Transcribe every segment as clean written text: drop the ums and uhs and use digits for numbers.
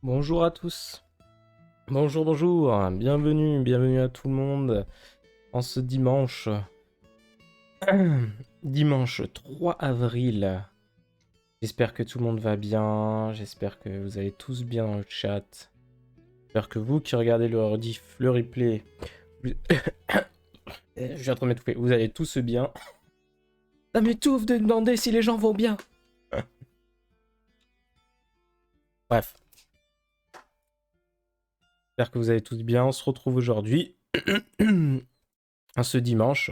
Bonjour à tous. Bonjour, bonjour. Bienvenue à tout le monde en ce dimanche. Dimanche 3 avril. J'espère que tout le monde va bien. J'espère que vous allez tous bien dans le chat. J'espère que vous qui regardez le rediff, le replay, vous... je suis en train de m'étouffer. Vous allez tous bien. Ça m'étouffe de demander si les gens vont bien. Bref. J'espère que vous allez tous bien. On se retrouve aujourd'hui. Ce dimanche.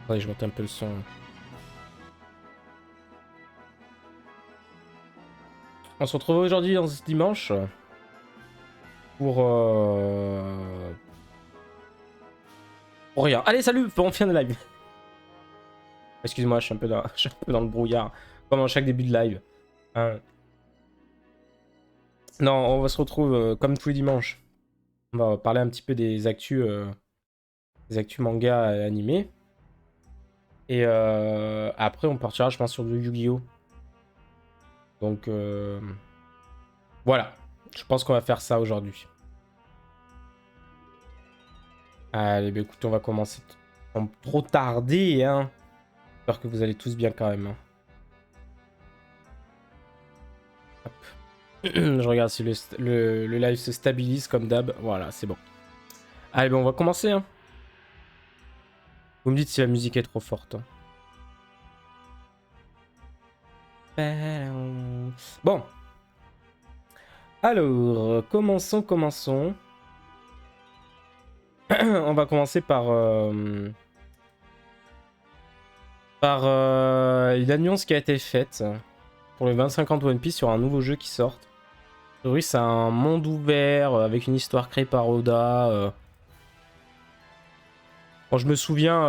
Attendez, je monte un peu le son. On se retrouve aujourd'hui dans ce dimanche pour rien. Allez, salut, on finit le live. Excuse-moi, je suis un peu dans le brouillard, comme à chaque début de live. Hein. Non, on va se retrouver comme tous les dimanches. On va parler un petit peu des actus manga animés. Et après, on partira, je pense, sur du Yu-Gi-Oh! Donc, voilà. Je pense qu'on va faire ça aujourd'hui. Allez, bah écoute, on va commencer sans trop tarder, hein. J'espère que vous allez tous bien quand même. Hein. Hop. Je regarde si le live se stabilise comme d'hab. Voilà, c'est bon. Allez, bon, on va commencer. Hein. Vous me dites si la musique est trop forte. Hein. Bon. Alors, commençons. On va commencer par une annonce qui a été faite pour le 25 ans de One Piece sur un nouveau jeu qui sort. A priori, c'est un monde ouvert avec une histoire créée par Oda. Bon, je me souviens...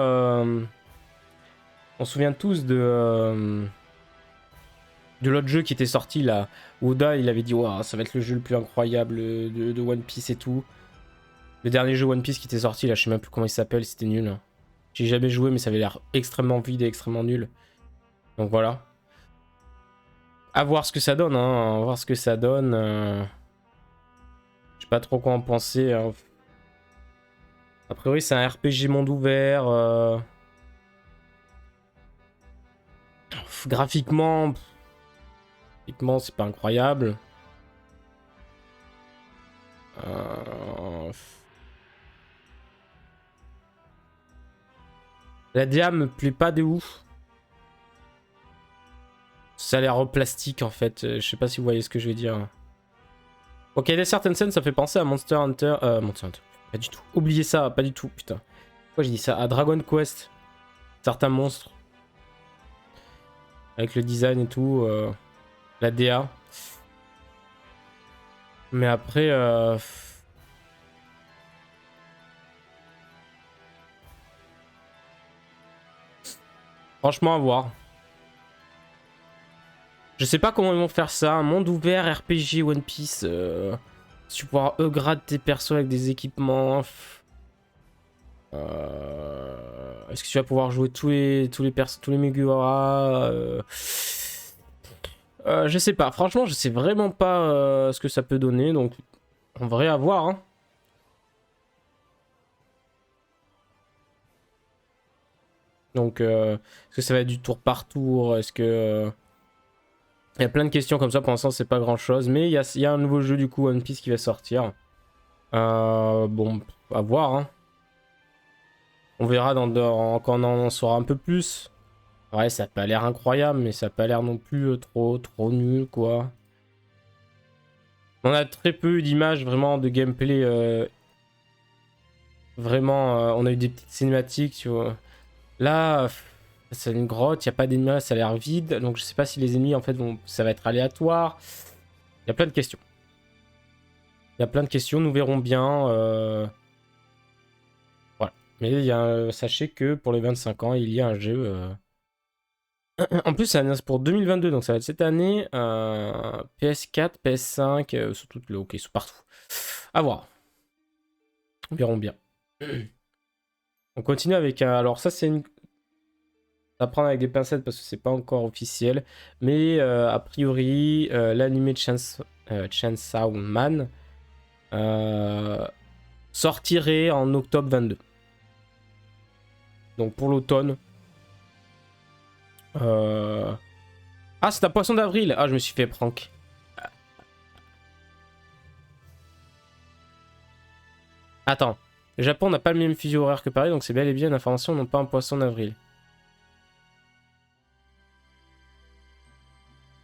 on se souvient tous de l'autre jeu qui était sorti là. Oda, il avait dit wow, ça va être le jeu le plus incroyable de One Piece et tout. Le dernier jeu One Piece qui était sorti là, je sais même plus comment il s'appelle, c'était nul. J'ai jamais joué, mais ça avait l'air extrêmement vide et extrêmement nul. Donc voilà. À voir ce que ça donne, hein. À voir ce que ça donne. Je sais pas trop quoi en penser. Hein. A priori, c'est un RPG monde ouvert. Graphiquement, c'est pas incroyable. Euh... La DA me plaît pas de ouf. Ça a l'air plastique en fait. Je sais pas si vous voyez ce que je veux dire. Ok, il y a certaines scènes, ça fait penser à Monster Hunter. Monster Hunter. Pas du tout. Oubliez ça, pas du tout, putain. Pourquoi j'ai dit ça? À Dragon Quest. Certains monstres. Avec le design et tout. La DA. Mais après. Franchement, à voir. Je sais pas comment ils vont faire ça. Un monde ouvert, RPG, One Piece. Tu pourras upgrade tes persos avec des équipements. Est-ce que tu vas pouvoir jouer tous les Mugiwara je sais pas. Franchement, je sais vraiment pas ce que ça peut donner. Donc, on va à voir. Hein. Donc, est-ce que ça va être du tour par tour? Est-ce que... Il y a plein de questions comme ça. Pour l'instant, c'est pas grand-chose. Mais il y a un nouveau jeu, du coup, One Piece qui va sortir. Bon, à voir. Hein. On verra quand on en saura un peu plus. Ouais, ça a pas l'air incroyable, mais ça a pas l'air non plus trop nul, quoi. On a très peu d'images vraiment de gameplay. Vraiment, on a eu des petites cinématiques, tu vois. Là, c'est une grotte, il n'y a pas d'ennemis, ça a l'air vide. Donc je sais pas si les ennemis, en fait, ça va être aléatoire. Il y a plein de questions. Il y a plein de questions, nous verrons bien. Voilà. Mais sachez que pour les 25 ans, il y a un jeu... En plus, c'est annoncé pour 2022, donc ça va être cette année. PS4, PS5, surtout le ok, c'est partout. À voir. Verrons bien. On continue avec. Alors, ça, c'est une. à prendre avec des pincettes parce que c'est pas encore officiel. Mais a priori, l'animé de Chainsaw Man sortirait en octobre 22. Donc pour l'automne. Ah, c'est un poisson d'avril. Ah, je me suis fait prank. Attends. Le Japon n'a pas le même fuseau horaire que Paris, donc c'est bel et bien une information, non pas un poisson d'avril.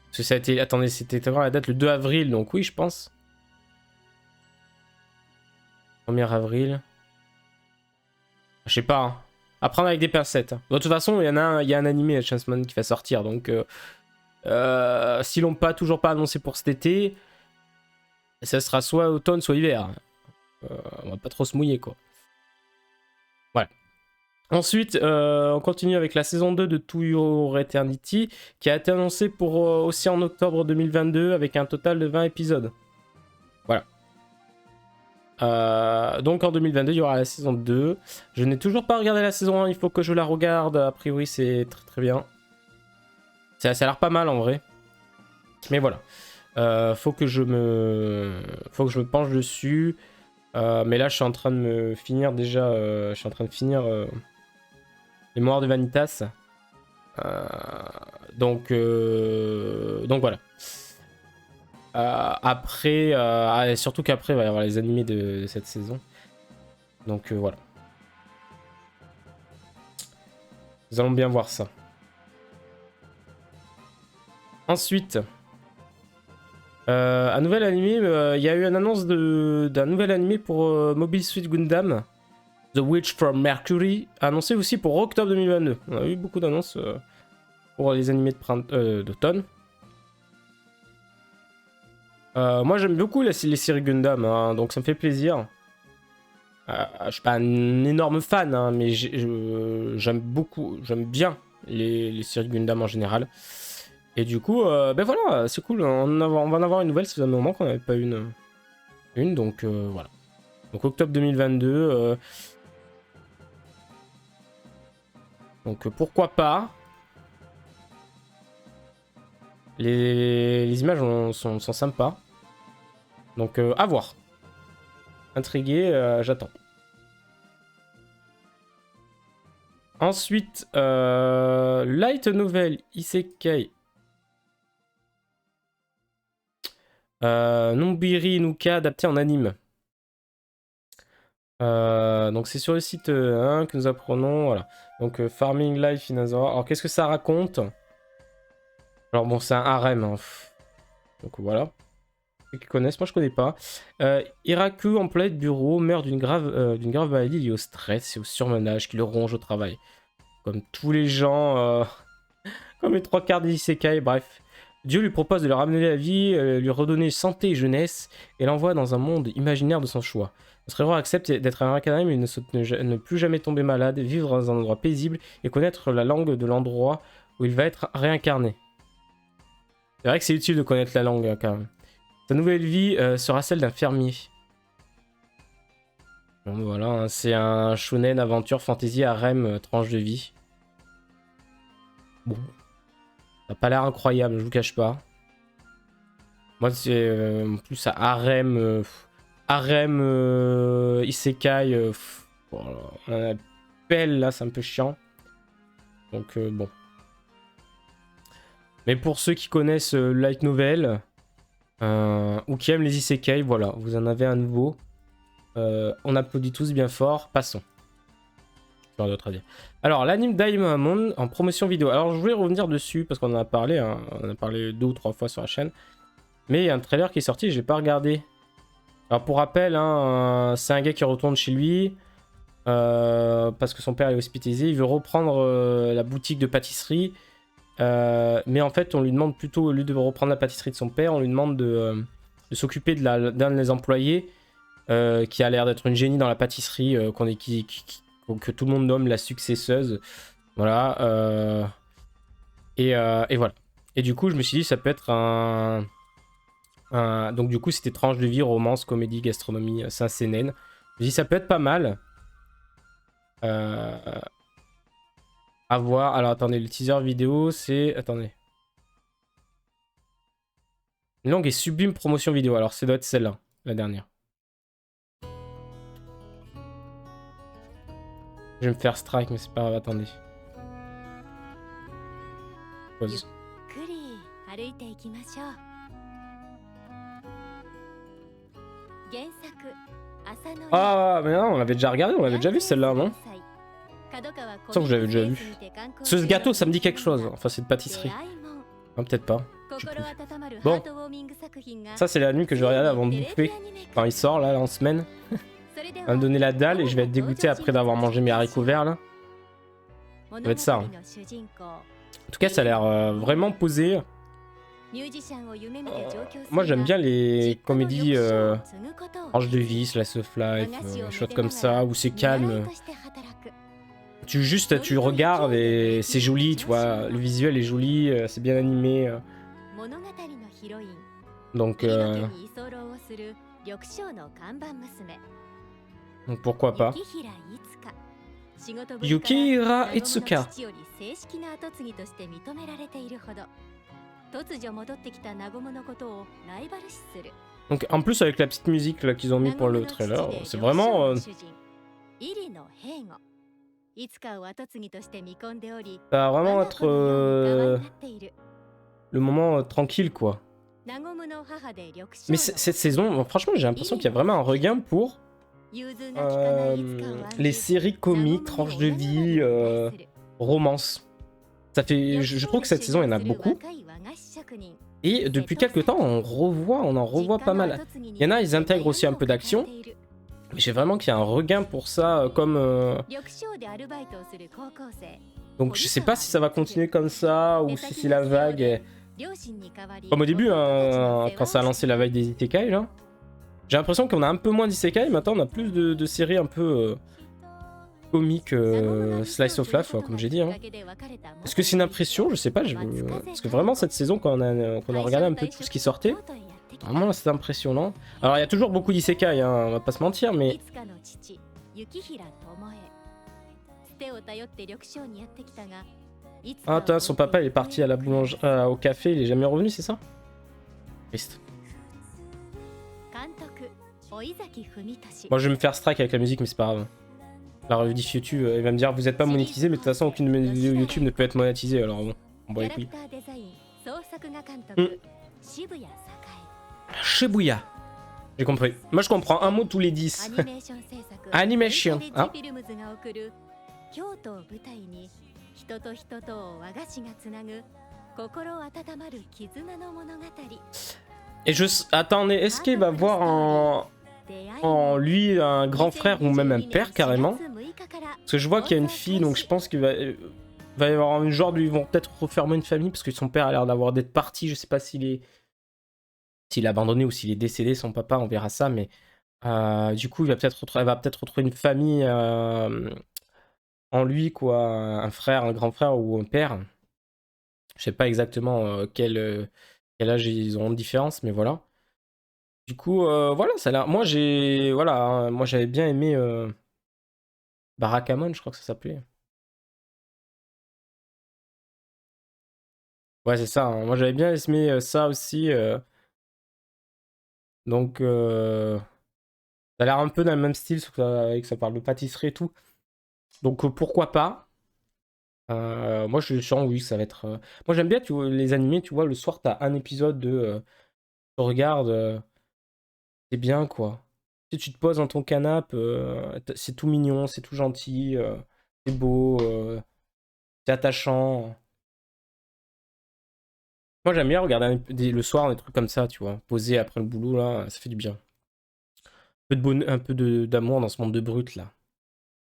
Parce que ça a été... Attendez, c'était quand la date? Le 2 avril, donc oui, je pense. 1er avril. Je sais pas. Hein. À prendre avec des pincettes. De toute façon, il y a un animé à Chainsaw Man qui va sortir, donc... s'ils l'ont toujours pas annoncé pour cet été, ça sera soit automne, soit hiver. On va pas trop se mouiller, quoi. Voilà. Ensuite, on continue avec la saison 2 de To Your Eternity, qui a été annoncée pour aussi en octobre 2022, avec un total de 20 épisodes. Voilà. Donc en 2022, il y aura la saison 2. Je n'ai toujours pas regardé la saison 1, il faut que je la regarde. A priori, c'est très très bien. Ça a l'air pas mal en vrai. Mais voilà. Faut que je me penche dessus. Mais là, je suis en train de me finir déjà. Je suis en train de finir les Mémoires de Vanitas. Donc voilà. Après, surtout qu'après, il va y avoir les animés de cette saison. Donc voilà. Nous allons bien voir ça. Ensuite, un nouvel animé. Il y a eu une annonce d'un nouvel animé pour Mobile Suit Gundam. The Witch from Mercury, annoncé aussi pour octobre 2022. On a eu beaucoup d'annonces pour les animés d'automne. Moi j'aime beaucoup les séries Gundam, hein, donc ça me fait plaisir. Je suis pas un énorme fan, hein, mais j'aime bien les séries Gundam en général. Et du coup, ben voilà, c'est cool. On va en avoir une nouvelle, ça faisait un moment qu'on n'avait pas une, donc voilà. Donc octobre 2022. Donc pourquoi pas. Les images sont sympas. Donc à voir. Intrigué, j'attends. Ensuite, light novel Isekai. Nobiri Nuka adapté en anime. Donc c'est sur le site 1 que nous apprenons. Voilà. Donc Farming Life in Azora. Alors qu'est-ce que ça raconte? Alors bon, c'est un harem. Hein. Donc voilà. Ceux qui connaissent, moi je connais pas. Hiraku, employé de bureau, meurt d'une grave maladie liée au stress et au surmenage qui le ronge au travail. Comme tous les gens, comme les 3/4 des isekai, bref. Dieu lui propose de le ramener à la vie, lui redonner santé et jeunesse, et l'envoie dans un monde imaginaire de son choix. Notre héros accepte d'être un académie, mais ne plus jamais tomber malade, vivre dans un endroit paisible et connaître la langue de l'endroit où il va être réincarné. C'est vrai que c'est utile de connaître la langue, hein, quand même. Sa nouvelle vie sera celle d'un fermier. Bon, voilà, hein, c'est un shonen aventure fantasy harem tranche de vie. Bon, ça n'a pas l'air incroyable, je vous cache pas. Moi, c'est en plus harem, isekai. Voilà, un appel là, c'est un peu chiant. Donc bon. Mais pour ceux qui connaissent light novel ou qui aiment les isekai, voilà, vous en avez un nouveau. On applaudit tous bien fort. Passons. D'autres à dire. Alors, l'anime Daimamon en promotion vidéo. Alors, je voulais revenir dessus parce qu'on en a parlé. Hein, on en a parlé 2 ou 3 fois sur la chaîne. Mais il y a un trailer qui est sorti, j'ai pas regardé. Alors, pour rappel, hein, c'est un gars qui retourne chez lui parce que son père est hospitalisé. Il veut reprendre la boutique de pâtisserie. Mais en fait, on lui demande plutôt, au lieu de reprendre la pâtisserie de son père, on lui demande de s'occuper d'un des employés qui a l'air d'être une génie dans la pâtisserie, que tout le monde nomme la successeuse. Voilà. Et voilà. Et du coup, je me suis dit, ça peut être donc du coup, c'était tranche de vie, romance, comédie, gastronomie, Saint-Sénène. Je me suis dit, ça peut être pas mal. À À voir. Alors attendez, le teaser vidéo, c'est... Attendez. Une longue et sublime promotion vidéo. Alors ça doit être celle-là, la dernière. Je vais me faire strike, mais c'est pas grave, attendez. Pause. Ah, mais non, on l'avait déjà regardé, on l'avait déjà vu celle-là, non? Ça, vous l'avez déjà vu. Ce gâteau, ça me dit quelque chose. Enfin, c'est de pâtisserie. Non, peut-être pas. Je sais plus. Bon. Ça, c'est la nuit que je vais regarder avant de bouffer. Enfin, il sort, là, en semaine. Il va me donner la dalle et je vais être dégoûté après d'avoir mangé mes haricots verts, là. Ça va être ça. Hein. En tout cas, ça a l'air vraiment posé. Moi, j'aime bien les comédies Ange de vie, Slice of Life, des choses comme ça, où c'est calme. Tu regardes et c'est joli, tu vois. Le visuel est joli, c'est bien animé. Donc pourquoi pas. Yukihira Itsuka. Donc en plus avec la petite musique là qu'ils ont mis pour le trailer, c'est vraiment... Ça va vraiment être le moment tranquille quoi. Mais cette saison, franchement j'ai l'impression qu'il y a vraiment un regain pour les séries comiques, tranches de vie, romance. Ça fait, je trouve que cette saison il y en a beaucoup. Et depuis quelques temps on en revoit pas mal. Il y en a, ils intègrent aussi un peu d'action. Mais j'ai vraiment qu'il y a un regain pour ça, comme... Donc je sais pas si ça va continuer comme ça, ou si c'est la vague... Comme au début, hein, quand ça a lancé la vague des isekai, là. J'ai l'impression qu'on a un peu moins d'isekai, maintenant on a plus de séries un peu comiques, slice of life, comme j'ai dit. Hein. Est-ce que c'est une impression? Je sais pas, parce que vraiment cette saison, quand on a regardé un peu tout ce qui sortait, vraiment là c'est impressionnant. Alors il y a toujours beaucoup d'isekai, hein, on va pas se mentir, mais... Ah attends, son papa il est parti à la boulangerie, au café, il est jamais revenu, c'est ça? Triste. Moi je vais me faire strike avec la musique, mais c'est pas grave. La rediff YouTube, il va me dire vous êtes pas monétisé, mais de toute façon aucune de mes vidéos YouTube ne peut être monétisée, alors bon, on boit les couilles. Shibuya. J'ai compris. Moi je comprends un mot tous les 10. Animation. Hein? Et attendez, est-ce qu'il va voir en lui un grand frère ou même un père carrément? Parce que je vois qu'il y a une fille, donc je pense qu'il va y avoir un genre ils vont peut-être refermer une famille parce que son père a l'air d'être parti. Je sais pas s'il est abandonné ou s'il est décédé, son papa, on verra ça, mais du coup elle va peut-être retrouver une famille en lui, quoi, un frère, un grand frère ou un père. Je sais pas exactement quel âge ils ont de différence, mais voilà. Du coup, voilà, ça a l'air... Moi, moi j'avais bien aimé Barakamon, je crois que ça s'appelait. Ouais, c'est ça. Hein. Moi, j'avais bien aimé ça aussi. Donc, ça a l'air un peu dans le même style, sauf que ça parle de pâtisserie et tout. Donc, pourquoi pas. Moi, je sens, oui, ça va être... Moi, j'aime bien les animés, tu vois, le soir, t'as un épisode de... tu regardes, c'est bien, quoi. Tu te poses dans ton canapé, c'est tout mignon, c'est tout gentil, c'est beau, c'est attachant. Moi j'aime bien regarder le soir des trucs comme ça, tu vois, posé après le boulot là, ça fait du bien. Un peu d'amour dans ce monde de brut là.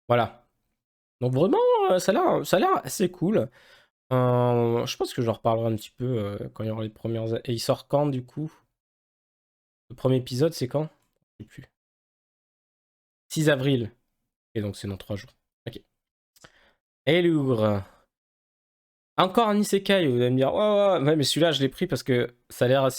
Voilà. Donc vraiment, ça a l'air assez cool. Je pense que j'en reparlerai un petit peu quand il y aura les premières... Et il sort quand du coup? Le premier épisode c'est quand? Je sais plus. 6 avril. Et donc c'est dans 3 jours. Ok. Et Louvre. Encore un isekai, vous allez me dire, ouais, mais celui-là je l'ai pris parce que ça a l'air,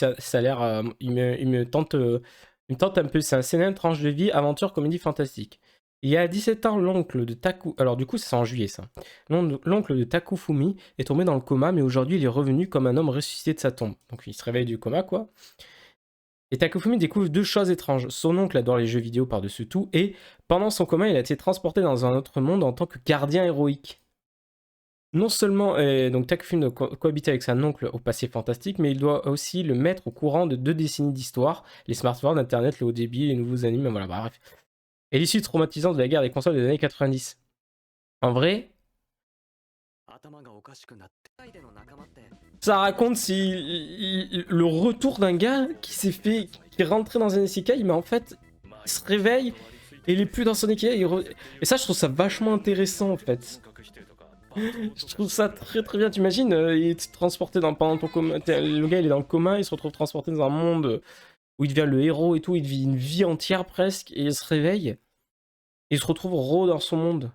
il me tente un peu. C'est un seinen tranche de vie, aventure, comédie fantastique. Il y a 17 ans, l'oncle de Taku... Alors du coup, c'est en juillet, ça. L'oncle de Takufumi est tombé dans le coma, mais aujourd'hui, il est revenu comme un homme ressuscité de sa tombe. Donc il se réveille du coma, quoi. Et Takufumi découvre deux choses étranges. Son oncle adore les jeux vidéo par-dessus tout, et pendant son coma, il a été transporté dans un autre monde en tant que gardien héroïque. Non seulement donc Takufumi doit cohabiter avec son oncle au passé fantastique, mais il doit aussi le mettre au courant de 2 décennies d'histoire, les smartphones, internet, le haut débit, les nouveaux animes, voilà, bref. Et l'issue traumatisante de la guerre des consoles des années 90. En vrai, ça raconte le retour d'un gars qui s'est fait, qui est rentré dans un isekai, mais en fait, il se réveille et il est plus dans son isekai. Et ça, je trouve ça vachement intéressant en fait. Je trouve ça très très bien. T'imagines, il est transporté pendant ton coma. Le gars, il est dans le coma, il se retrouve transporté dans un monde où il devient le héros et tout. Il vit une vie entière presque et il se réveille. Et il se retrouve raw dans son monde.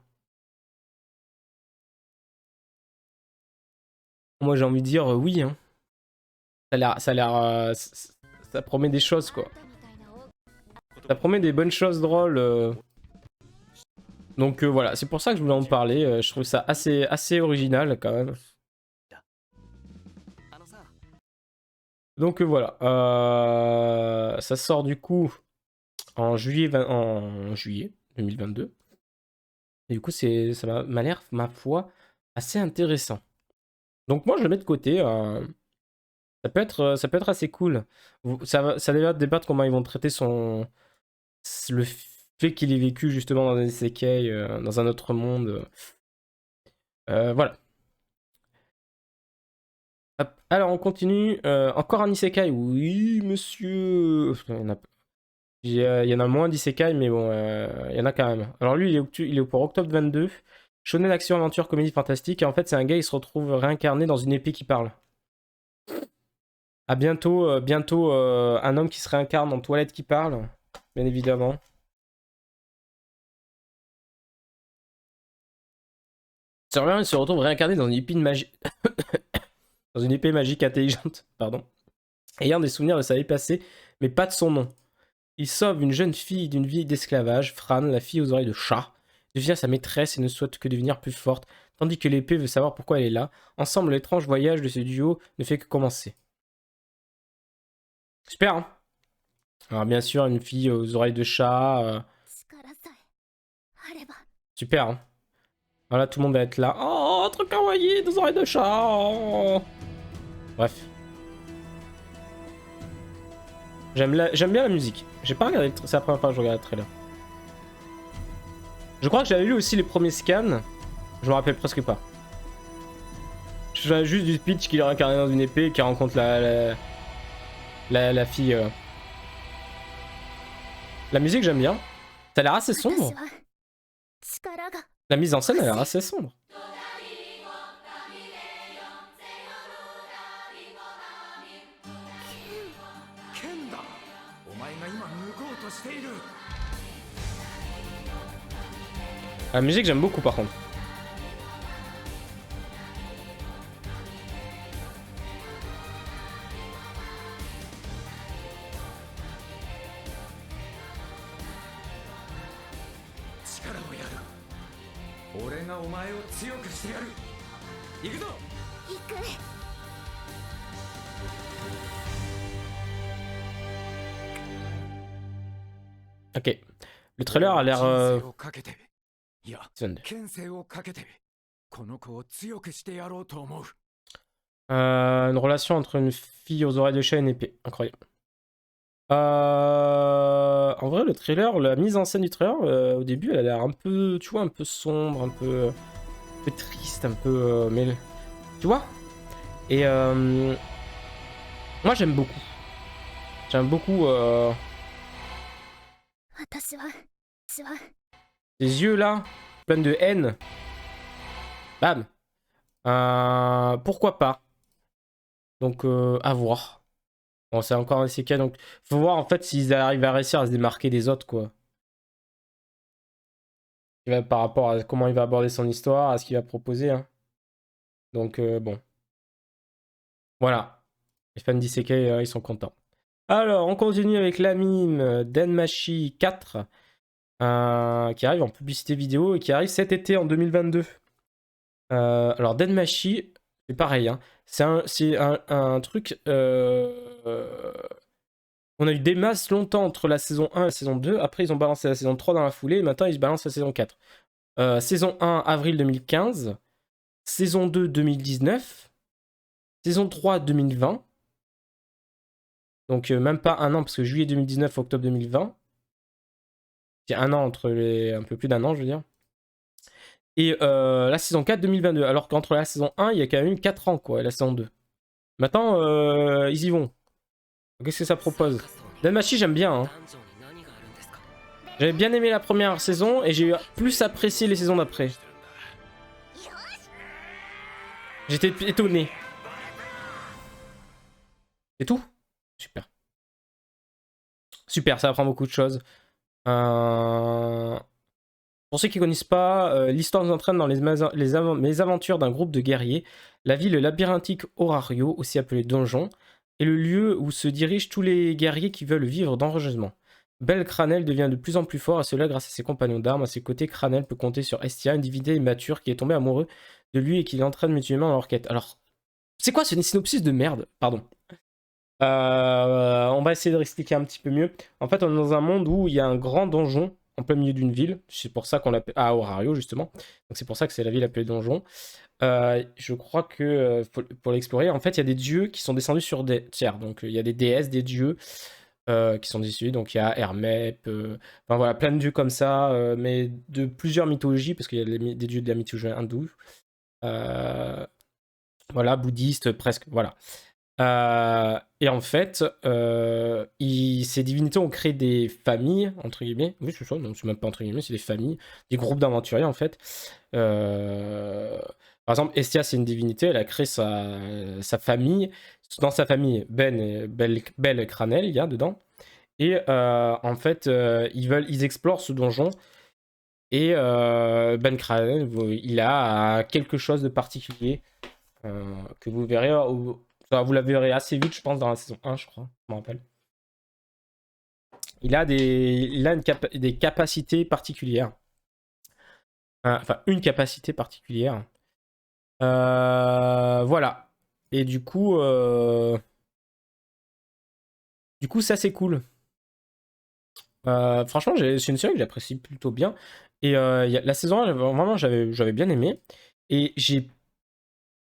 Moi, j'ai envie de dire oui. Hein. Ça a l'air, ça promet des choses quoi. Ça promet des bonnes choses drôles. Donc voilà, c'est pour ça que je voulais en parler. Je trouve ça assez original quand même. Donc voilà, ça sort du coup en juillet 2022. Et du coup, ça m'a l'air, ma foi, assez intéressant. Donc moi, je le mets de côté. Ça peut être assez cool. Ça va débattre comment ils vont traiter le fait qu'il ait vécu justement dans un isekai, dans un autre monde. Voilà. Hop. Alors on continue. Encore un isekai. Oui, monsieur. Il y en a moins d'isekai, mais bon, il y en a quand même. Alors lui, il est pour octobre 22. Shonen action aventure comédie fantastique. Et en fait, c'est un gars, il se retrouve réincarné dans une épée qui parle. À bientôt, bientôt un homme qui se réincarne en toilette qui parle, bien évidemment. Surveillant, il se retrouve réincarné dans une épée magique. Dans une épée magique intelligente, pardon. Ayant des souvenirs de sa vie passée, mais pas de son nom. Il sauve une jeune fille d'une vie d'esclavage, Fran, la fille aux oreilles de chat, devient sa maîtresse et ne souhaite que devenir plus forte, tandis que l'épée veut savoir pourquoi elle est là. Ensemble, l'étrange voyage de ce duo ne fait que commencer. Super, hein. Alors bien sûr, une fille aux oreilles de chat. Super, hein. Voilà, tout le monde va être là. Oh, truc kawaii, deux oreilles de chat. Oh. Bref. J'aime bien la musique. J'ai pas regardé c'est la première fois que je regarde le trailer. Je crois que j'avais lu aussi les premiers scans. Je me rappelle presque pas. Je savais juste du pitch qu'il est incarné dans une épée et qu'il rencontre la fille. La musique, j'aime bien. Ça a l'air assez sombre. La mise en scène a l'air assez sombre. La musique, j'aime beaucoup par contre. Ok. Le trailer a l'air... une relation entre une fille aux oreilles de chat et une épée. Incroyable. En vrai, le trailer, la mise en scène du trailer, au début, elle a l'air un peu, tu vois, un peu sombre, un peu triste, un peu... mais... Tu vois? Et moi, j'aime beaucoup. J'aime beaucoup... Les yeux, là, pleins de haine. Bam. Pourquoi pas? Donc, à voir. Bon, c'est encore un CK, donc faut voir en fait s'ils arrivent à réussir à se démarquer des autres, quoi. Par rapport à comment il va aborder son histoire, à ce qu'il va proposer. Hein. Donc, bon. Voilà. Les fans d'Isekai, ils sont contents. Alors, on continue avec l'anime Denmachi 4. qui arrive en publicité vidéo et qui arrive cet été en 2022. Alors Denmachi, c'est pareil, hein. C'est un truc... on a eu des masses longtemps entre la saison 1 et la saison 2. Après, ils ont balancé la saison 3 dans la foulée. Et maintenant, ils se balancent la saison 4. Saison 1, avril 2015. Saison 2, 2019. Saison 3, 2020. Donc, même pas un an, parce que juillet 2019, octobre 2020. Il y a un an entre les... Un peu plus d'un an, je veux dire. Et la saison 4, 2022. Alors qu'entre la saison 1, il y a quand même eu 4 ans, quoi, et la saison 2. Maintenant, ils y vont. Qu'est-ce que ça propose? Danmachi, j'aime bien. Hein. J'avais bien aimé la première saison et j'ai plus apprécié les saisons d'après. J'étais étonné. C'est tout? Super. Super, ça apprend beaucoup de choses. Pour ceux qui ne connaissent pas, l'histoire nous entraîne dans les aventures d'un groupe de guerriers. La ville labyrinthique Horario, aussi appelée Donjon, est le lieu où se dirigent tous les guerriers qui veulent vivre dangereusement. Belle Cranel devient de plus en plus fort, et cela grâce à ses compagnons d'armes. À ses côtés, Cranel peut compter sur Estia, une divinité immature qui est tombée amoureux de lui et qui l'entraîne mutuellement dans leur quête. Alors, c'est quoi ce synopsis de merde? Pardon. On va essayer de expliquer un petit peu mieux. En fait, on est dans un monde où il y a un grand donjon en plein milieu d'une ville. C'est pour ça qu'on l'appelle... Ah, Horario, justement. Donc c'est pour ça que c'est la ville appelée donjon. Je crois que pour l'explorer, en fait, il y a des dieux qui sont descendus sur des tiers. Donc il y a des déesses, des dieux qui sont descendus. Donc il y a Hermep, enfin voilà, plein de dieux comme ça, mais de plusieurs mythologies, parce qu'il y a des dieux de la mythologie hindoue. Voilà, bouddhiste, presque, voilà. Et en fait, ces divinités ont créé des familles, entre guillemets. Oui, c'est ça, donc c'est même pas entre guillemets, c'est des familles, des groupes d'aventuriers en fait. Par exemple, Estia, c'est une divinité, elle a créé sa famille. Dans sa famille, Belle Cranel, il y a dedans. Et en fait, ils explorent ce donjon. Et Ben Cranel, il a quelque chose de particulier que vous verrez. Vous la verrez assez vite, je pense, dans la saison 1, je crois. Je me rappelle. Il a des capacités particulières. Enfin, une capacité particulière. Voilà. Et du coup, ça, c'est cool. Franchement, c'est une série que j'apprécie plutôt bien. Et la saison 1, vraiment, j'avais bien aimé. Et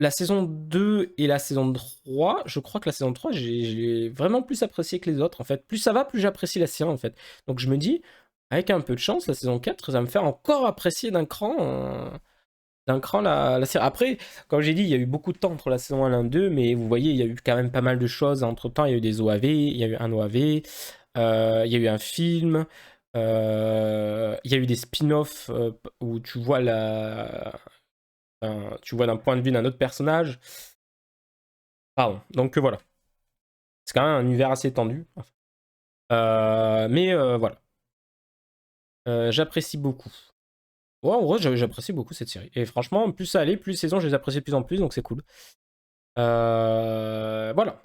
la saison 2 et la saison 3, je crois que la saison 3, j'ai vraiment plus apprécié que les autres, en fait. Plus ça va, plus j'apprécie la série, en fait. Donc je me dis, avec un peu de chance, la saison 4, ça va me faire encore apprécier d'un cran la série. Après, comme j'ai dit, il y a eu beaucoup de temps entre la saison 1 et la 2, mais vous voyez, il y a eu quand même pas mal de choses. Entre-temps, il y a eu des OAV, il y a eu un OAV, il y a eu un film, il y a eu des spin-offs où tu vois d'un point de vue d'un autre personnage. Pardon. Donc voilà. C'est quand même un univers assez tendu. Mais voilà. J'apprécie beaucoup. Ouais, en gros, j'apprécie beaucoup cette série. Et franchement, plus ça allait, plus les saisons, je les apprécie de plus en plus, donc c'est cool. Voilà.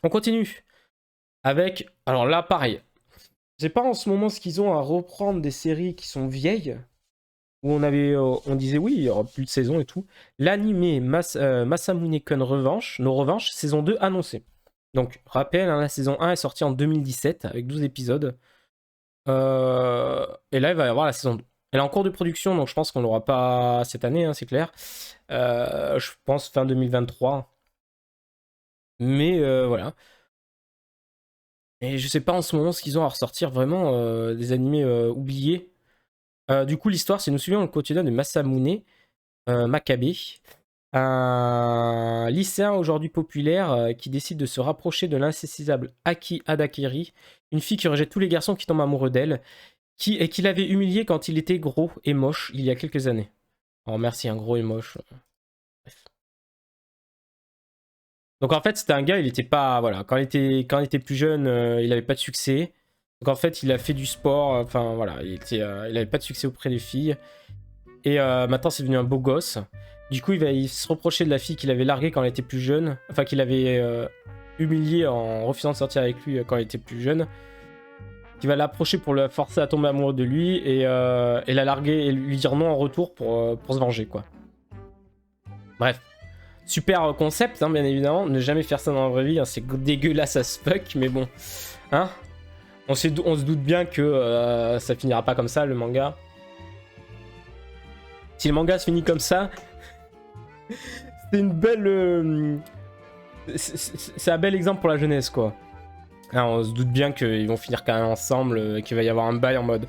On continue. Avec... Alors là, pareil. Je sais pas en ce moment ce qu'ils ont à reprendre des séries qui sont vieilles. Où on disait oui, il y aura plus de saison et tout. L'animé Masamune Kun Revanche, nos revanches, saison 2 annoncée. Donc, rappel, hein, la saison 1 est sortie en 2017 avec 12 épisodes. Et là, il va y avoir la saison 2. Elle est en cours de production, donc je pense qu'on l'aura pas cette année, hein, c'est clair. Je pense fin 2023. Mais voilà. Et je sais pas en ce moment ce qu'ils ont à ressortir vraiment des animés oubliés. Du coup, l'histoire, c'est nous suivons le quotidien de Masamune Makabe, un lycéen aujourd'hui populaire qui décide de se rapprocher de l'insaisissable Aki Adakiri, une fille qui rejette tous les garçons qui tombent amoureux d'elle, et qui l'avait humilié quand il était gros et moche il y a quelques années. Oh merci, un gros et moche. Bref. Donc en fait, c'était un gars, il était pas... Voilà, quand il était plus jeune, il avait pas de succès. Donc en fait, il a fait du sport, enfin voilà, il avait pas de succès auprès des filles. Et maintenant, c'est devenu un beau gosse. Du coup, il va se reprocher de la fille qu'il avait larguée quand elle était plus jeune. Enfin, qu'il avait humiliée en refusant de sortir avec lui quand elle était plus jeune. qui va l'approcher pour le forcer à tomber amoureux de lui et la larguer et lui dire non en retour pour se venger, quoi. Bref. Super concept, hein, bien évidemment. Ne jamais faire ça dans la vraie vie, hein, c'est dégueulasse as fuck, mais bon. Hein, on se doute bien que ça finira pas comme ça, le manga. Si le manga se finit comme ça, c'est une belle... c'est un bel exemple pour la jeunesse, quoi. Alors, on se doute bien qu'ils vont finir quand même ensemble, et qu'il va y avoir un bail en mode...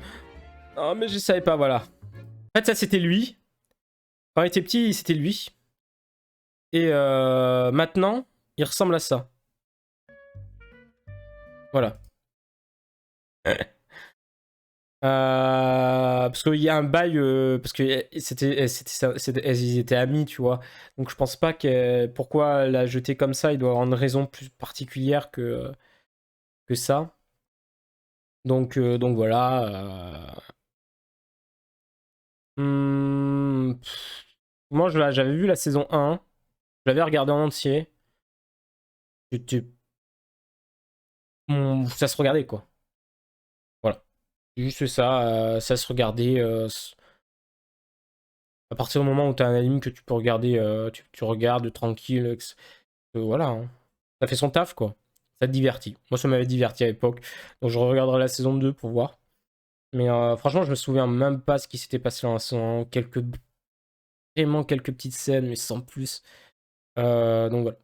Oh, mais je savais pas, voilà. En fait, ça, c'était lui. Quand il était petit, c'était lui. Et maintenant, il ressemble à ça. Voilà. Parce qu'il y a un bail, parce que ils étaient amis, tu vois. Donc je pense pas que pourquoi la jeter comme ça, il doit avoir une raison plus particulière que ça. Donc voilà. Moi j'avais vu la saison 1, je l'avais regardé en entier. Ça se regardait, quoi. Voilà. Juste ça, ça se regardait. À partir du moment où tu as un anime que tu peux regarder, tu regardes tranquille, voilà, hein. Ça fait son taf, quoi. Ça te divertit. Moi, ça m'avait diverti à l'époque. Donc, je regarderai la saison 2 pour voir. Mais franchement, je me souviens même pas ce qui s'était passé dans la saison 1. Vraiment quelques petites scènes, mais sans plus. Donc, voilà.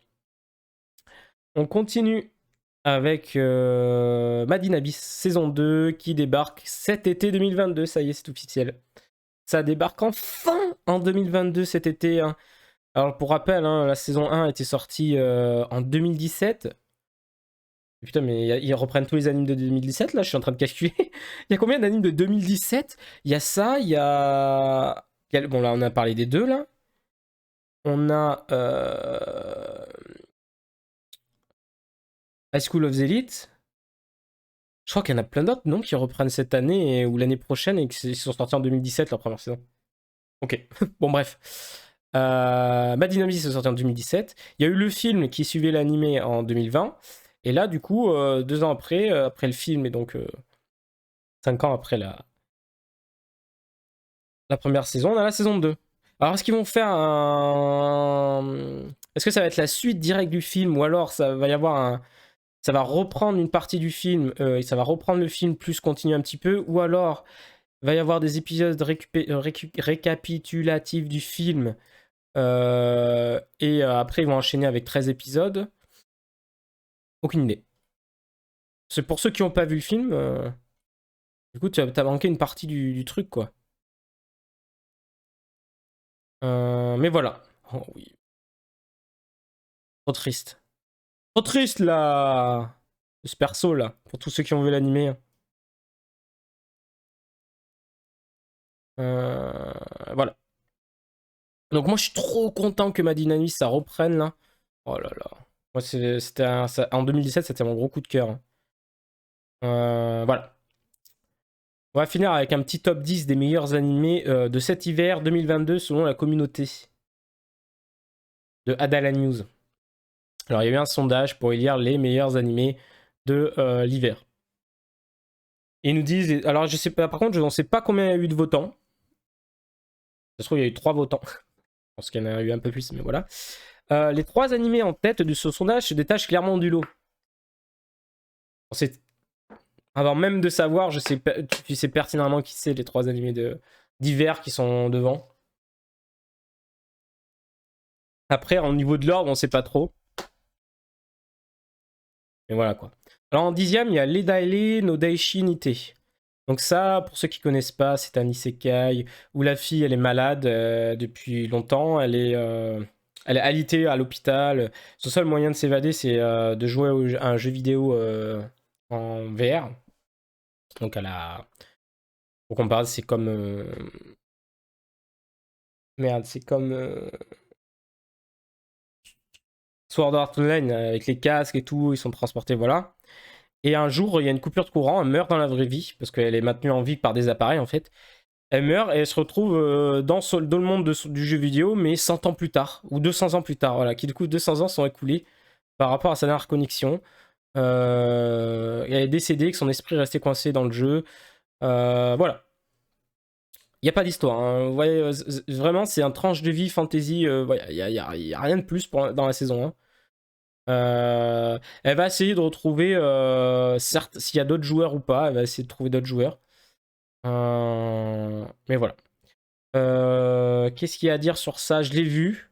On continue avec Made in Abyss saison 2 qui débarque cet été 2022. Ça y est, c'est officiel. Ça débarque enfin en 2022 cet été, hein. Alors pour rappel, hein, la saison 1 était sortie en 2017. Putain, mais ils reprennent tous les animes de 2017 là, je suis en train de calculer. Il y a combien d'animes de 2017? Il y a ça, il y a... Bon là on a parlé des deux là. On a High School of the Elite. Je crois qu'il y en a plein d'autres, non, qui reprennent cette année ou l'année prochaine et qui sont sortis en 2017 la première saison. Ok, bon bref. Mad in Abyss est sorti en 2017. Il y a eu le film qui suivait l'animé en 2020. Et là, du coup, 2 ans après, après le film, et donc 5 ans après la première saison, on a la saison 2. Alors, est-ce qu'ils vont faire un... Est-ce que ça va être la suite directe du film, ou alors ça va y avoir un... Ça va reprendre une partie du film, et ça va reprendre le film plus continuer un petit peu, ou alors il va y avoir des épisodes récapitulatifs du film, et après ils vont enchaîner avec 13 épisodes. Aucune idée. C'est pour ceux qui n'ont pas vu le film, du coup t'as manqué une partie du truc, quoi. Mais voilà. Oh oui. Trop triste. Trop triste là. Ce perso là, pour tous ceux qui ont vu l'animé. Voilà. Donc moi je suis trop content que ma dynamique ça reprenne là. Oh là là. Moi c'était en 2017 c'était mon gros coup de cœur, hein. Voilà. On va finir avec un petit top 10 des meilleurs animés de cet hiver 2022 selon la communauté de Adala News. Alors il y a eu un sondage pour élire les meilleurs animés de l'hiver. Ils nous disent... Alors je sais pas, par contre je ne sais pas combien il y a eu de votants. Ça se trouve il y a eu 3 votants. Je pense qu'il y en a eu un peu plus, mais voilà. Les 3 animés en tête de ce sondage se détachent clairement du lot. Avant même de savoir, tu sais pertinemment qui c'est les 3 animés d'hiver qui sont devant. Après, au niveau de l'ordre, on sait pas trop. Mais voilà quoi. Alors en 10e, il y a Ledaile no Daishi Nite. Donc ça, pour ceux qui connaissent pas, c'est un isekai où la fille, elle est malade depuis longtemps. Elle est alitée à l'hôpital. Son seul moyen de s'évader, c'est de jouer à un jeu vidéo en VR. Donc elle a... Pour comparer, c'est comme... Merde, c'est comme... Sword Art Online avec les casques et tout, ils sont transportés, voilà. Et un jour, il y a une coupure de courant, elle meurt dans la vraie vie, parce qu'elle est maintenue en vie par des appareils en fait. Elle meurt et elle se retrouve dans le monde du jeu vidéo, mais 100 ans plus tard, ou 200 ans plus tard, voilà, qui du coup 200 ans sont écoulés par rapport à sa dernière connexion. Elle est décédée, que son esprit est resté coincé dans le jeu. Voilà. Il n'y a pas d'histoire. Hein. Vous voyez, vraiment, c'est un tranche de vie fantasy. Y a rien de plus dans la saison 1. Elle va essayer de retrouver, certes, s'il y a d'autres joueurs ou pas, elle va essayer de trouver d'autres joueurs. Mais voilà. Qu'est-ce qu'il y a à dire sur ça? Je l'ai vu.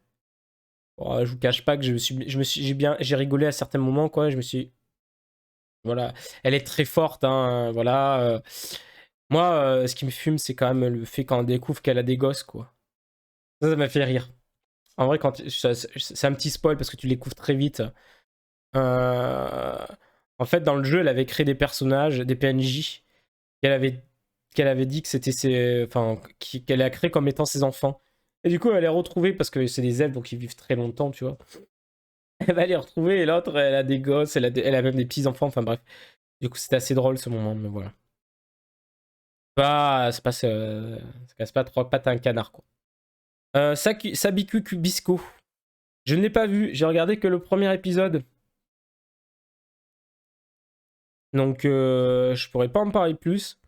Bon, je vous cache pas que j'ai rigolé à certains moments, quoi. Je me suis, voilà, elle est très forte, hein. Voilà. Moi, ce qui me fume, c'est quand même le fait qu'on découvre qu'elle a des gosses, quoi. Ça m'a fait rire. En vrai, c'est un petit spoil parce que tu les découvres très vite. Euh, En fait, dans le jeu, elle avait créé des personnages, des PNJ, qu'elle avait, qu'elle avait dit que c'était ses. Enfin, qu'elle a créé comme étant ses enfants. Et du coup, elle les retrouvée parce que c'est des elfes, donc ils vivent très longtemps, tu vois. Elle va les retrouver et l'autre, elle a des gosses, elle a même des petits-enfants, enfin bref. Du coup, c'était assez drôle ce moment, mais voilà. Ça casse pas trois pattes à un canard, quoi. Sabiku Kubisco. Je ne l'ai pas vu, j'ai regardé que le premier épisode. Donc, je pourrais pas en parler plus.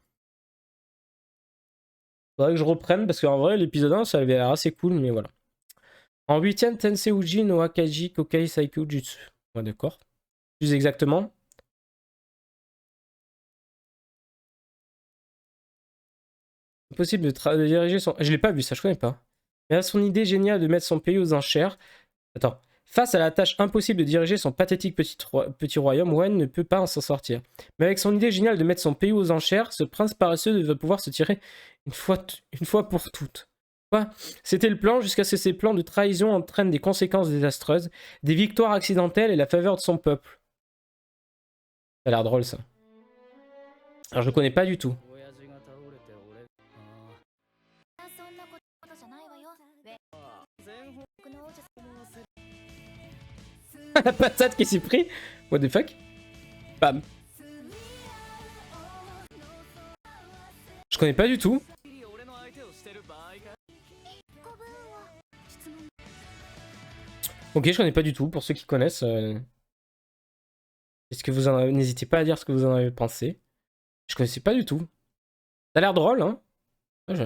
Faudrait que je reprenne parce qu'en vrai, l'épisode 1, ça avait l'air assez cool, mais voilà. En huitième, Tensei Uji no Akaji Kokai Saikyo Jutsu. Ouais, d'accord. Plus exactement. Impossible de diriger son. Je l'ai pas vu, ça, je connais pas. Mais à son idée géniale de mettre son pays aux enchères. Attends. Face à la tâche impossible de diriger son pathétique petit royaume, Wen ne peut pas s'en sortir. Mais avec son idée géniale de mettre son pays aux enchères, ce prince paresseux va pouvoir se tirer une fois pour toutes. Quoi? C'était le plan jusqu'à ce que ces plans de trahison entraînent des conséquences désastreuses, des victoires accidentelles et la faveur de son peuple. Ça a l'air drôle ça. Alors je le connais pas du tout. La patate qui s'est pris. What the fuck? Bam. Je connais pas du tout. Ok, je connais pas du tout. Pour ceux qui connaissent, est-ce que vous en avez... n'hésitez pas à dire ce que vous en avez pensé. Je connaissais pas du tout. Ça a l'air drôle, hein. Je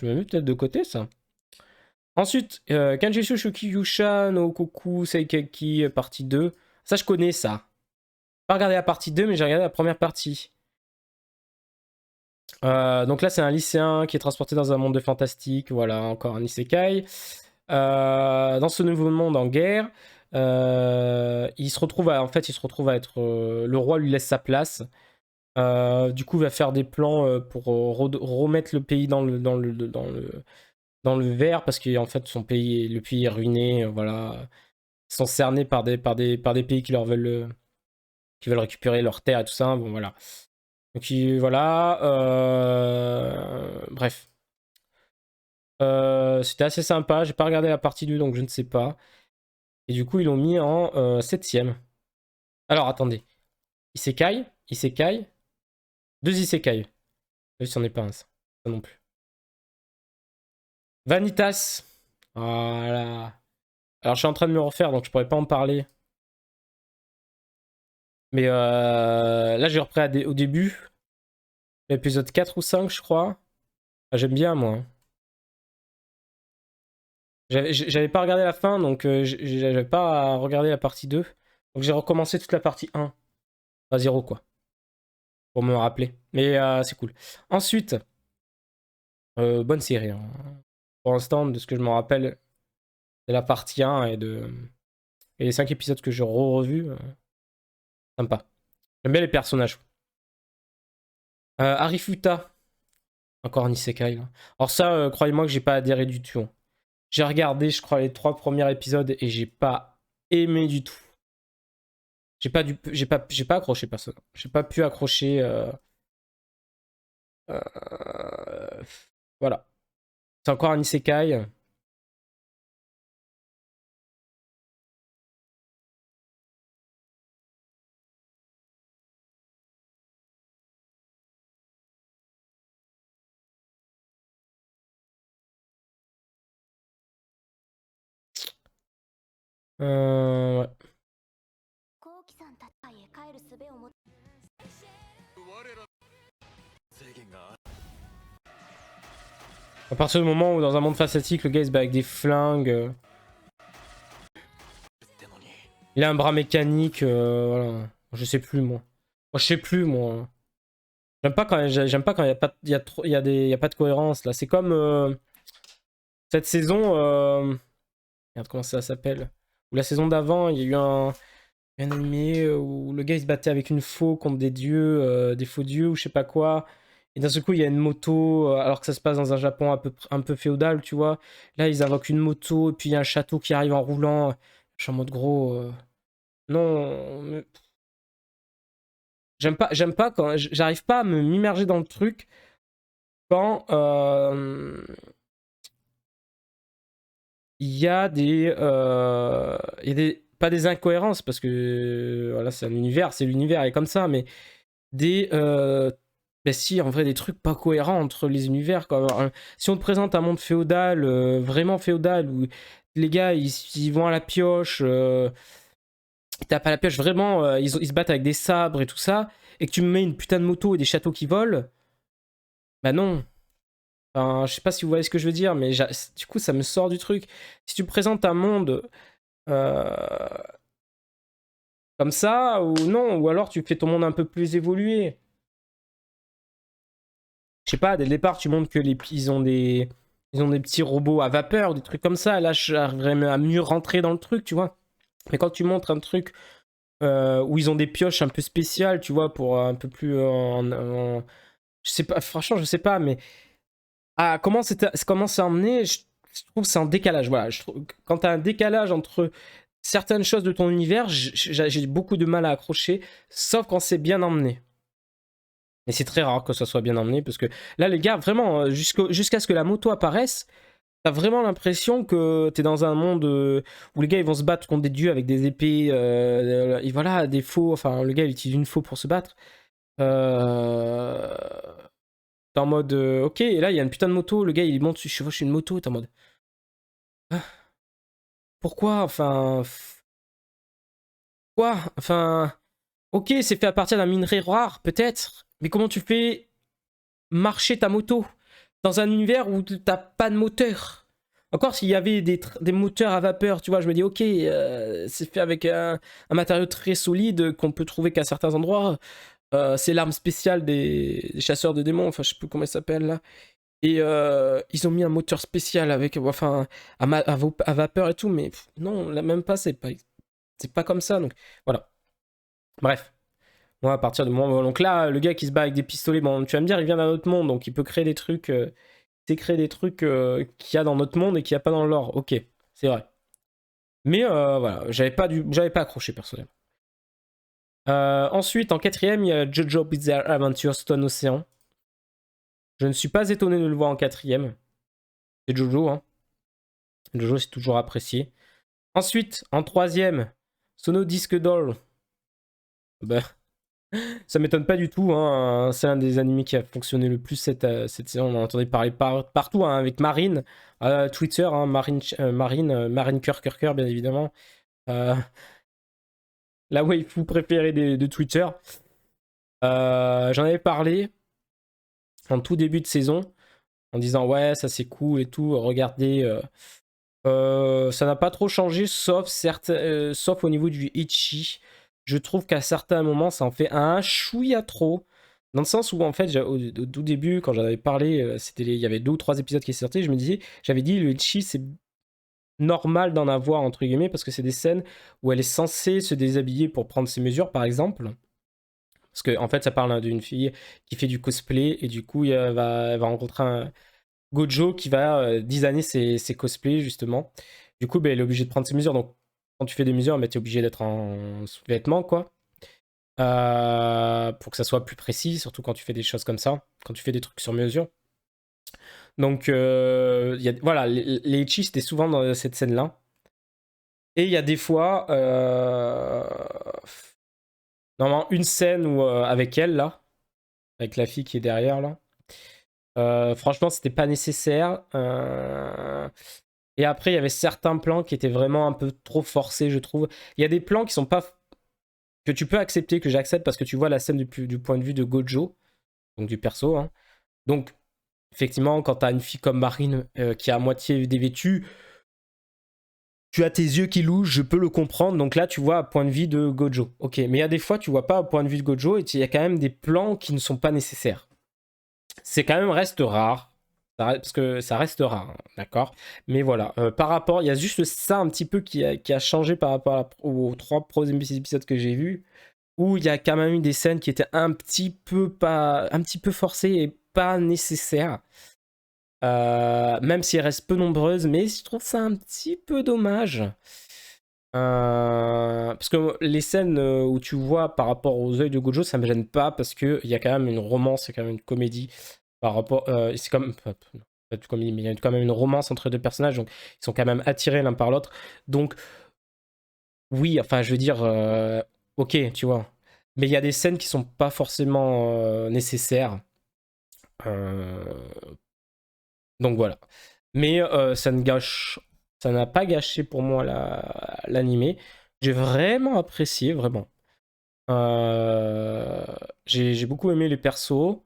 me mets peut-être de côté ça. Ensuite, Kanjishu Shuki Yusha no Koku Seikeki partie 2. Ça, je connais ça. Pas regardé la partie 2, mais j'ai regardé la première partie. Donc là, c'est un lycéen qui est transporté dans un monde de fantastique. Voilà, encore un isekai. Dans ce nouveau monde en guerre, il se retrouve il se retrouve à être le roi lui laisse sa place. Du coup, il va faire des plans pour remettre le pays dans le vert parce qu'en fait, le pays est ruiné. Voilà, ils sont cernés par des pays qui veulent récupérer leurs terres et tout ça. Bon, voilà. Donc voilà. Bref. C'était assez sympa. J'ai pas regardé la partie 2, donc je ne sais pas. Et du coup, ils l'ont mis en 7ème. Alors, attendez. Isekai. Deux Isekai. Même si on n'est pas un, ça non plus. Vanitas. Voilà. Alors, je suis en train de me refaire, donc je pourrais pas en parler. Mais là, j'ai repris au début. L'épisode 4 ou 5, je crois. Ah, j'aime bien, moi. J'avais pas regardé la fin, donc j'avais pas regardé la partie 2. Donc j'ai recommencé toute la partie 1. À 0, quoi. Pour me rappeler. Mais c'est cool. Ensuite, bonne série. Hein. Pour l'instant, de ce que je me rappelle, c'est la partie 1 et les 5 épisodes que j'ai revus. Sympa. J'aime bien les personnages. Arifuta. Encore un isekai. Là. Alors ça, croyez-moi que j'ai pas adhéré du tout. Hein. J'ai regardé, je crois, les 3 premiers épisodes et j'ai pas aimé du tout. J'ai pas accroché personne. J'ai pas pu accrocher. Euh, voilà. C'est encore un isekai. Ouais. À partir du moment où dans un monde facétique, le gars il se bat avec des flingues. Il a un bras mécanique, voilà. Je sais plus moi. Moi je sais plus moi. J'aime pas quand il y a pas y a pas de cohérence là. C'est comme cette saison Regarde comment ça s'appelle. Ou la saison d'avant, il y a eu un animé où le gars il se battait avec une faux contre des dieux, des faux dieux ou je sais pas quoi. Et d'un seul coup, il y a une moto, alors que ça se passe dans un Japon un peu féodal, tu vois. Là, ils invoquent une moto, et puis il y a un château qui arrive en roulant. Je suis en mode gros. Non. J'aime pas quand. J'arrive pas à m'immerger dans le truc quand il y a des. Il y a des. Pas des incohérences, parce que voilà, c'est un univers, c'est l'univers est comme ça, mais des. Ben si, en vrai, des trucs pas cohérents entre les univers. Quoi. Alors, si on te présente un monde féodal, vraiment féodal, où les gars, ils vont à la pioche, ils tapent à la pioche, vraiment, ils se battent avec des sabres et tout ça, et que tu me mets une putain de moto et des châteaux qui volent, bah non. Enfin, je sais pas si vous voyez ce que je veux dire, mais du coup, ça me sort du truc. Si tu me présentes un monde euh, comme ça, ou non, ou alors tu fais ton monde un peu plus évolué. Je sais pas, dès le départ, tu montres que ils ont des petits robots à vapeur, des trucs comme ça. Là, j'arriverais à mieux rentrer dans le truc, tu vois. Mais quand tu montres un truc où ils ont des pioches un peu spéciales, tu vois, pour un peu plus je sais pas, franchement, je sais pas, mais comment c'est emmené, je trouve que c'est en décalage. Voilà, quand t'as un décalage entre certaines choses de ton univers, j'ai beaucoup de mal à accrocher, sauf quand c'est bien emmené. Et c'est très rare que ça soit bien emmené, parce que là, les gars, vraiment, jusqu'à ce que la moto apparaisse, t'as vraiment l'impression que t'es dans un monde où les gars ils vont se battre contre des dieux avec des épées, et voilà, des faux, enfin le gars il utilise une faux pour se battre. T'es en mode, ok, et là il y a une putain de moto, le gars il monte, je chevauche une moto, t'es en mode, ah, pourquoi, enfin, quoi, enfin, ok, c'est fait à partir d'un minerai rare, peut-être, mais comment tu fais marcher ta moto dans un univers où t'as pas de moteur? Encore s'il y avait des moteurs à vapeur, tu vois, je me dis, ok, c'est fait avec un matériau très solide qu'on peut trouver qu'à certains endroits. C'est l'arme spéciale des chasseurs de démons, enfin, je sais plus comment il s'appelle là. Et ils ont mis un moteur spécial avec, enfin, à vapeur et tout, mais non, là même pas, c'est pas comme ça, donc voilà. Bref. Moi, à partir du moment. Donc là, le gars qui se bat avec des pistolets, bon, tu vas me dire, il vient d'un autre monde, donc il peut créer des trucs. C'est créer des trucs qu'il y a dans notre monde et qu'il n'y a pas dans l'or. Ok, c'est vrai. Mais voilà, j'avais pas accroché personnellement. Ensuite, en quatrième, il y a Jojo Bizarre Adventure Stone Ocean. Je ne suis pas étonné de le voir en quatrième. C'est Jojo, hein. Jojo, c'est toujours apprécié. Ensuite, en troisième, Sono Disque Doll. Bah, ça m'étonne pas du tout, hein. C'est un des animés qui a fonctionné le plus cette saison. On en entendait parler partout, hein, avec Marine, Twitter, hein, Marine Cœur, bien évidemment. La waifu préférée de Twitter. J'en avais parlé en tout début de saison, en disant ouais, ça c'est cool et tout, regardez. Ça n'a pas trop changé, sauf au niveau du Ichi. Je trouve qu'à certains moments, ça en fait un chouïa trop. Dans le sens où, en fait, au tout début, quand j'en avais parlé, il y avait 2 ou 3 épisodes qui sortaient, j'avais dit, le Ichi, c'est normal d'en avoir, entre guillemets, parce que c'est des scènes où elle est censée se déshabiller pour prendre ses mesures, par exemple. Parce que, en fait, ça parle d'une fille qui fait du cosplay, et du coup, elle va rencontrer un Gojo qui va designer ses cosplays, justement. Du coup, ben, elle est obligée de prendre ses mesures. Donc, quand tu fais des mesures, ben, tu es obligé d'être en sous-vêtements, quoi. Pour que ça soit plus précis, surtout quand tu fais des choses comme ça, quand tu fais des trucs sur mesure. Donc, voilà, les Ichi, c'était souvent dans cette scène-là. Et il y a des fois, normalement, une scène où, avec elle, là, avec la fille qui est derrière, là. Franchement, c'était pas nécessaire. Et après, il y avait certains plans qui étaient vraiment un peu trop forcés, je trouve. Il y a des plans qui sont pas que tu peux accepter, que j'accepte parce que tu vois la scène du point de vue de Gojo, donc du perso. Hein. Donc, effectivement, quand t'as une fille comme Marine qui est à moitié dévêtue, tu as tes yeux qui louchent, je peux le comprendre. Donc là, tu vois à point de vue de Gojo. Ok, mais il y a des fois, tu vois pas à point de vue de Gojo et il y a quand même des plans qui ne sont pas nécessaires. C'est quand même reste rare. Parce que ça reste rare, hein, d'accord. Mais voilà, par rapport, il y a juste ça un petit peu qui a changé par rapport aux 3 premiers épisodes que j'ai vus, où il y a quand même eu des scènes qui étaient un petit peu forcées et pas nécessaires. Même si elles restent peu nombreuses, mais je trouve ça un petit peu dommage. Parce que les scènes où tu vois par rapport aux yeux de Gojo, ça me gêne pas parce qu'il y a quand même une romance, c'est quand même une comédie par rapport. C'est comme. Pas une comédie, mais il y a quand même une romance entre deux personnages, donc ils sont quand même attirés l'un par l'autre. Donc, oui, enfin, je veux dire, ok, tu vois. Mais il y a des scènes qui sont pas forcément nécessaires. Euh, donc voilà. Mais ça n'a pas gâché pour moi l'animé. J'ai vraiment apprécié, vraiment. Euh, j'ai beaucoup aimé les persos.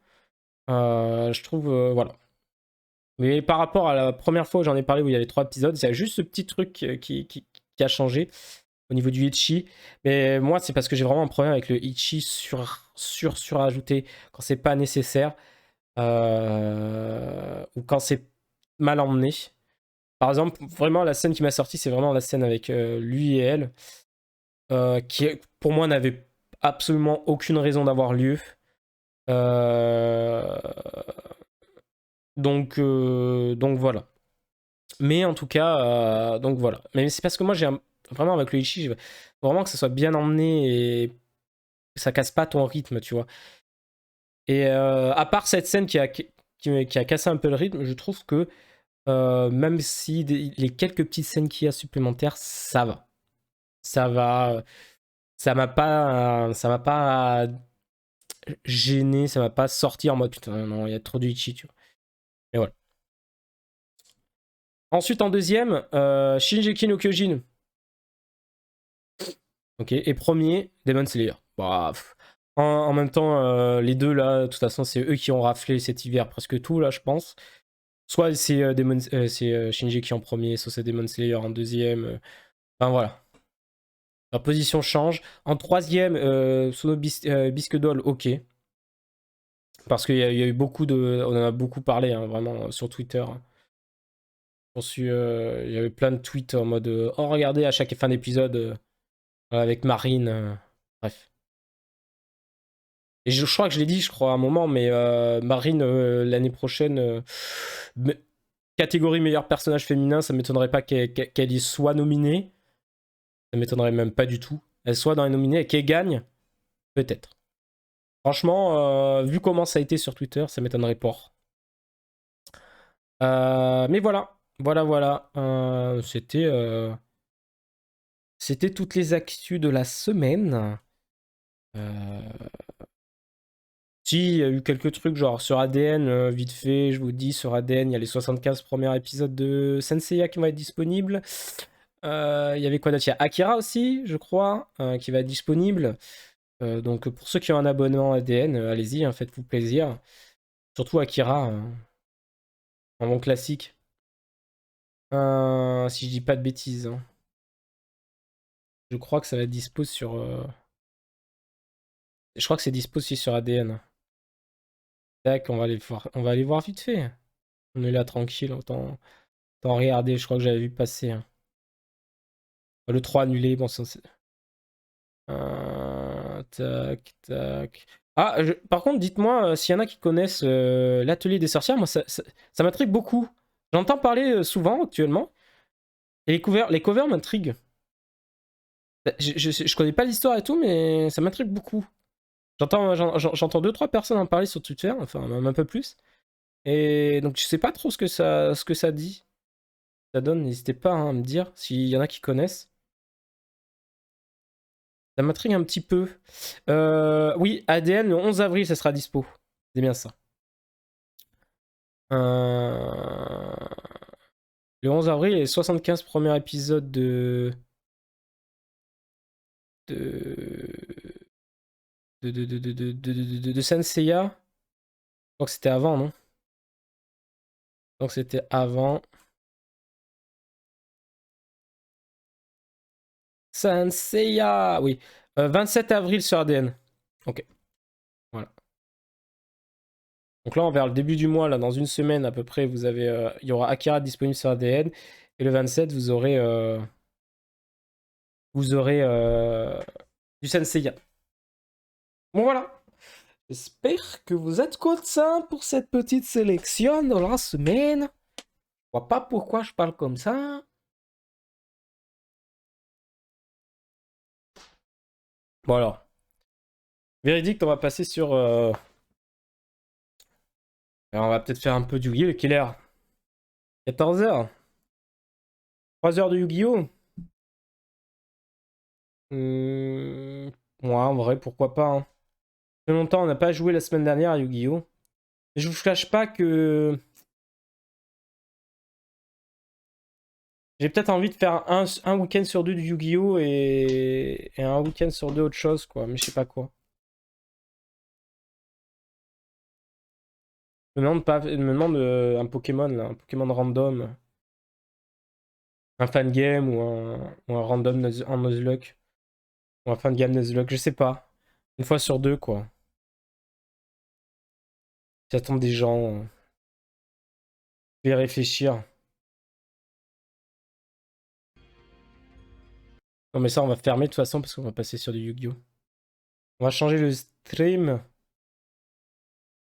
Je trouve, voilà. Mais par rapport à la première fois où j'en ai parlé, où il y avait 3 épisodes, il y a juste ce petit truc qui a changé au niveau du Ichi. Mais moi, c'est parce que j'ai vraiment un problème avec le Ichi surajouté quand c'est pas nécessaire ou quand c'est mal emmené. Par exemple, vraiment, la scène qui m'a sorti, c'est vraiment la scène avec lui et elle, qui, pour moi, n'avait absolument aucune raison d'avoir lieu. Euh, donc voilà. Mais en tout cas, donc voilà. Mais c'est parce que moi, vraiment avec le Ichi, vraiment que ça soit bien emmené et que ça casse pas ton rythme, tu vois. Et à part cette scène qui a cassé un peu le rythme, je trouve que même si les quelques petites scènes qu'il y a supplémentaires, ça va. Ça va. Ça m'a pas gêné, ça m'a pas sorti en mode putain, non, il y a trop de Ichi, tu vois. Et voilà. Ensuite, en deuxième, Shingeki no Kyojin. Ok, et premier, Demon Slayer. Bah, en même temps, les deux là, de toute façon, c'est eux qui ont raflé cet hiver presque tout là, je pense. Soit c'est Shingeki en premier, soit c'est Demon Slayer en deuxième. Enfin voilà. Leur position change. En troisième, Sono Bisque Doll, ok. Parce qu'il y a eu beaucoup de. On en a beaucoup parlé, hein, vraiment, sur Twitter. Hein. Il y avait plein de tweets en mode oh, regardez, à chaque fin d'épisode, avec Marine. Bref. Et je crois que je l'ai dit, je crois, à un moment, mais Marine, l'année prochaine, catégorie meilleur personnage féminin, ça m'étonnerait pas qu'elle y soit nominée. Ça m'étonnerait même pas du tout. Elle soit dans les nominés et qu'elle gagne, peut-être. Franchement, vu comment ça a été sur Twitter, ça m'étonnerait pas. Mais voilà, voilà. C'était toutes les actus de la semaine. Euh, Si, il y a eu quelques trucs, genre sur ADN, vite fait, je vous dis, sur ADN, il y a les 75 premiers épisodes de Senseiya qui vont être disponibles. Il y avait quoi d'autre? Il y a Akira aussi, je crois, qui va être disponible. Donc pour ceux qui ont un abonnement ADN, allez-y, hein, faites-vous plaisir. Surtout Akira, un bon classique. Si je dis pas de bêtises. Hein. Je crois que ça va être dispo sur... Je crois que c'est dispo aussi sur ADN. Tac, on va aller voir vite fait. On est là tranquille, autant regarder, je crois que j'avais vu passer. Hein. Le 3 annulé, bon ça c'est... Tac. Ah, par contre, dites-moi s'il y en a qui connaissent l'atelier des sorcières, moi ça m'intrigue beaucoup. J'entends parler souvent actuellement, et les covers m'intriguent. Je connais pas l'histoire et tout, mais ça m'intrigue beaucoup. J'entends 2-3 personnes en parler sur Twitter, enfin même un peu plus. Et donc je sais pas trop ce que ça dit. Ça donne, n'hésitez pas hein, à me dire s'il y en a qui connaissent. Ça m'intrigue un petit peu. Oui, ADN, le 11 avril, ça sera dispo. C'est bien ça. Euh, Le 11 avril, les 75 premiers épisodes de de Senseiya. Je crois que c'était avant, non? Donc c'était avant. Senseiya! Oui. 27 avril sur ADN. Ok. Voilà. Donc là, on verra le début du mois, là, dans une semaine à peu près, vous avez, il y aura Akira disponible sur ADN. Et le 27, vous aurez du Senseiya. Bon, voilà. J'espère que vous êtes contents pour cette petite sélection de la semaine. Je vois pas pourquoi je parle comme ça. Bon alors, véridique, on va passer sur... alors, on va peut-être faire un peu du Yu-Gi-Oh! Quelle heure? 14h? 3 heures de Yu-Gi-Oh! Ouais, en vrai, pourquoi pas. Hein. Ça fait longtemps, on n'a pas joué la semaine dernière à Yu-Gi-Oh! Je vous cache pas que... J'ai peut-être envie de faire un week-end sur deux du Yu-Gi-Oh! Et un week-end sur deux autre chose, quoi. Mais je sais pas quoi. Je me demande un Pokémon, là. Un Pokémon random. Un fan game ou un random en Nuzlocke. Ou un fan game Nuzlocke, je sais pas. Une fois sur deux, quoi. J'attends des gens. Je vais réfléchir. Non, mais ça, on va fermer de toute façon parce qu'on va passer sur du Yu-Gi-Oh! On va changer le stream.